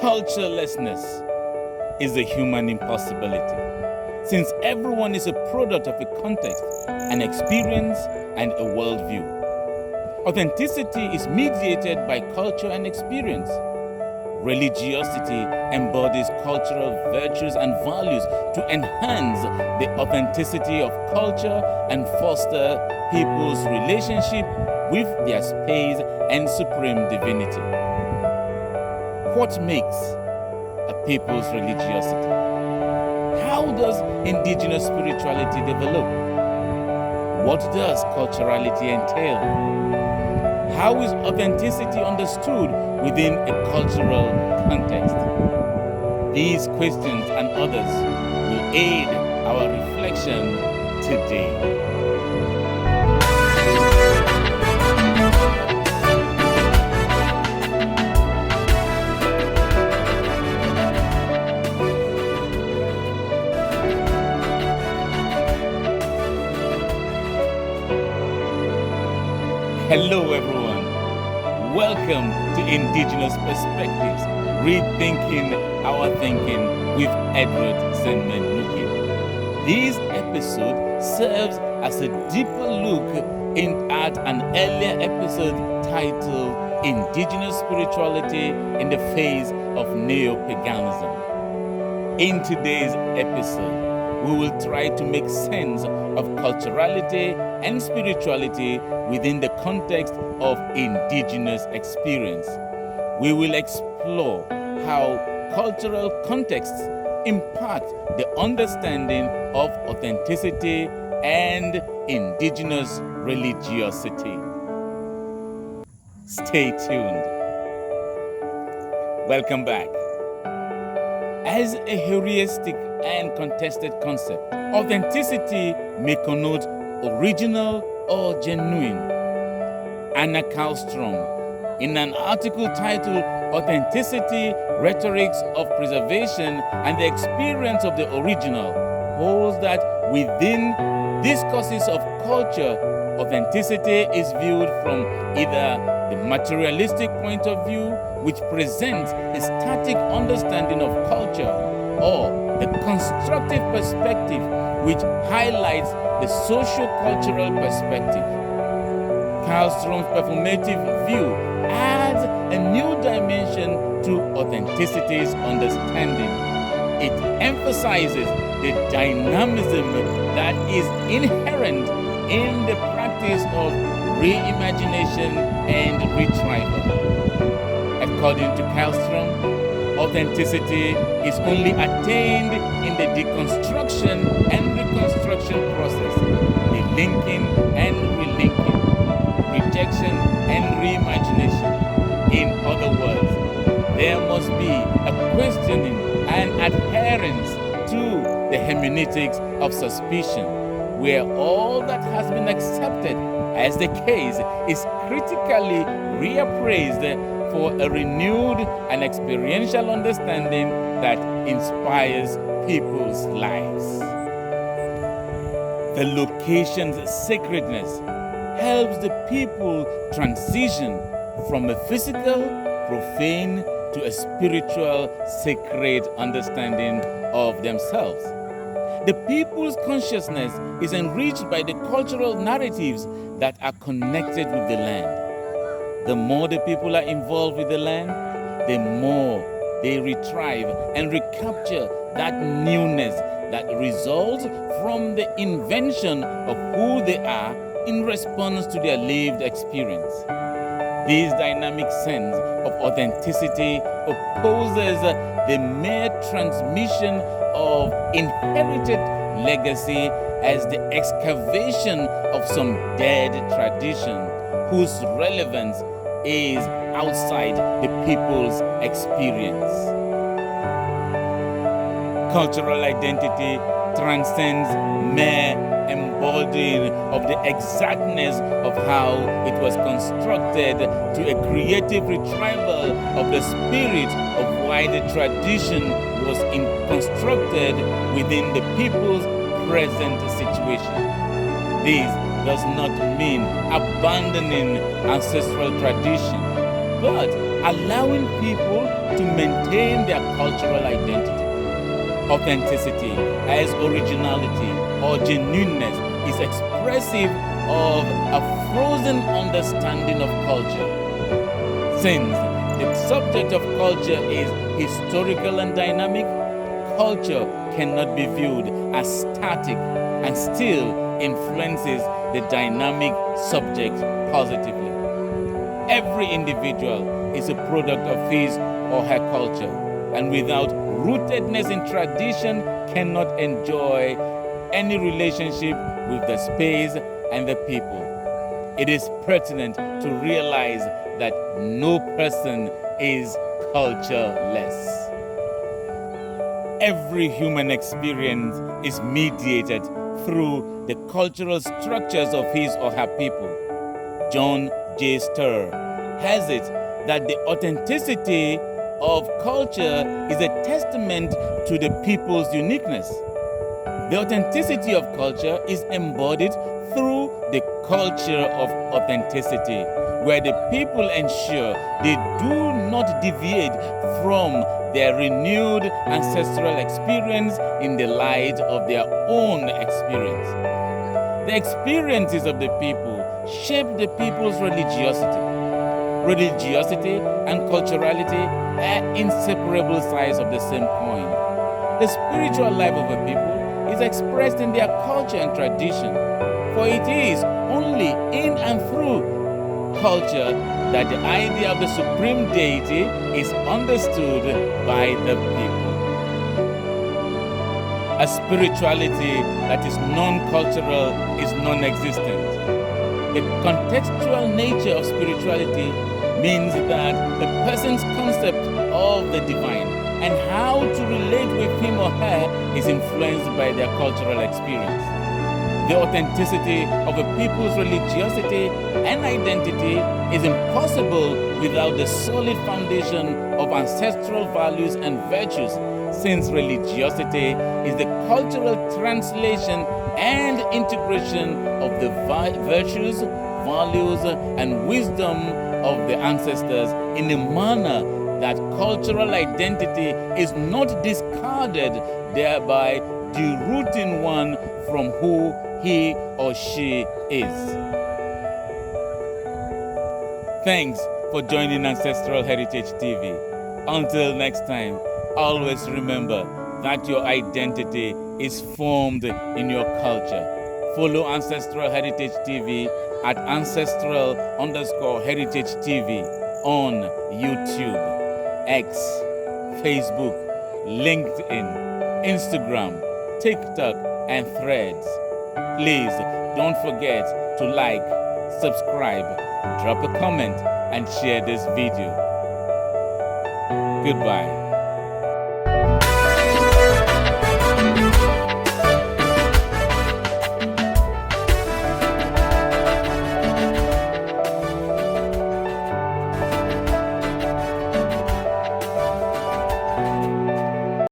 Culturelessness is a human impossibility, since everyone is a product of a context, an experience, and a worldview. Authenticity is mediated by culture and experience. Religiosity embodies cultural virtues and values to enhance the authenticity of culture and foster people's relationship with their space and supreme divinity. What makes a people's religiosity? How does indigenous spirituality develop? What does culturality entail? How is authenticity understood within a cultural context? These questions and others will aid our reflection today. Hello everyone, welcome to Indigenous Perspectives, Rethinking Our Thinking with Edward Zenman Nuki. This episode serves as a deeper look at an earlier episode titled Indigenous Spirituality in the Face of Neo-Paganism. In today's episode, we will try to make sense of culturality and spirituality within the context of indigenous experience. We will explore how cultural contexts impact the understanding of authenticity and indigenous religiosity. Stay tuned. Welcome back. As a heuristic and contested concept, authenticity may connote original or genuine. Anna Karlstrom, in an article titled Authenticity, Rhetorics of Preservation and the Experience of the Original, holds that within discourses of culture, authenticity is viewed from either the materialistic point of view, which presents a static understanding of culture, or the constructive perspective, which highlights the socio-cultural perspective. Karlstrom's performative view adds a new dimension to authenticity's understanding. It emphasizes the dynamism that is inherent in the practice of reimagination and retrieval. According to Karlstrom, authenticity is only attained in the deconstruction and reconstruction process, the linking and relinking, rejection and reimagination. In other words, there must be a questioning and adherence to the hermeneutics of suspicion, where all that has been accepted as the case is critically reappraised for a renewed and experiential understanding that inspires people's lives. The location's sacredness helps the people transition from a physical, profane, to a spiritual, sacred understanding of themselves. The people's consciousness is enriched by the cultural narratives that are connected with the land. The more the people are involved with the land, the more they retrieve and recapture that newness that results from the invention of who they are in response to their lived experience. This dynamic sense of authenticity opposes the mere transmission of inherited legacy as the excavation of some dead tradition whose relevance is outside the people's experience. Cultural identity transcends mere embodying of the exactness of how it was constructed to a creative retrieval of the spirit of why the tradition was constructed within the people's present situation. This does not mean abandoning ancestral tradition, but allowing people to maintain their cultural identity. Authenticity as originality or genuineness is expressive of a frozen understanding of culture. Since the subject of culture is historical and dynamic, culture cannot be viewed as static and still influences the dynamic subject positively. Every individual is a product of his or her culture, and without rootedness in tradition cannot enjoy any relationship with the space and the people. It is pertinent to realize that no person is cultureless. Every human experience is mediated through the cultural structures of his or her people. John J. Sturr has it that the authenticity of culture is a testament to the people's uniqueness. The authenticity of culture is embodied through the culture of authenticity, where the people ensure they do not deviate from their renewed ancestral experience in the light of their own experience. The experiences of the people shape the people's religiosity. Religiosity and culturality are inseparable sides of the same coin. The spiritual life of a people is expressed in their culture and tradition, for it is only in and through culture that the idea of the supreme deity is understood by the people. A spirituality that is non-cultural is non-existent. The contextual nature of spirituality means that a person's concept of the divine and how to relate with him or her is influenced by their cultural experience. The authenticity of a people's religiosity and identity is impossible without the solid foundation of ancestral values and virtues, since religiosity is the cultural translation and integration of the virtues, values, and wisdom of the ancestors in a manner that cultural identity is not discarded, thereby derooting one from who he or she is. Thanks for joining Ancestral Heritage TV. Until next time, always remember that your identity is formed in your culture. Follow Ancestral Heritage TV at ancestral_heritage TV on YouTube, X, Facebook, LinkedIn, Instagram, TikTok, and Threads. Please don't forget to like, subscribe, drop a comment, and share this video. Goodbye.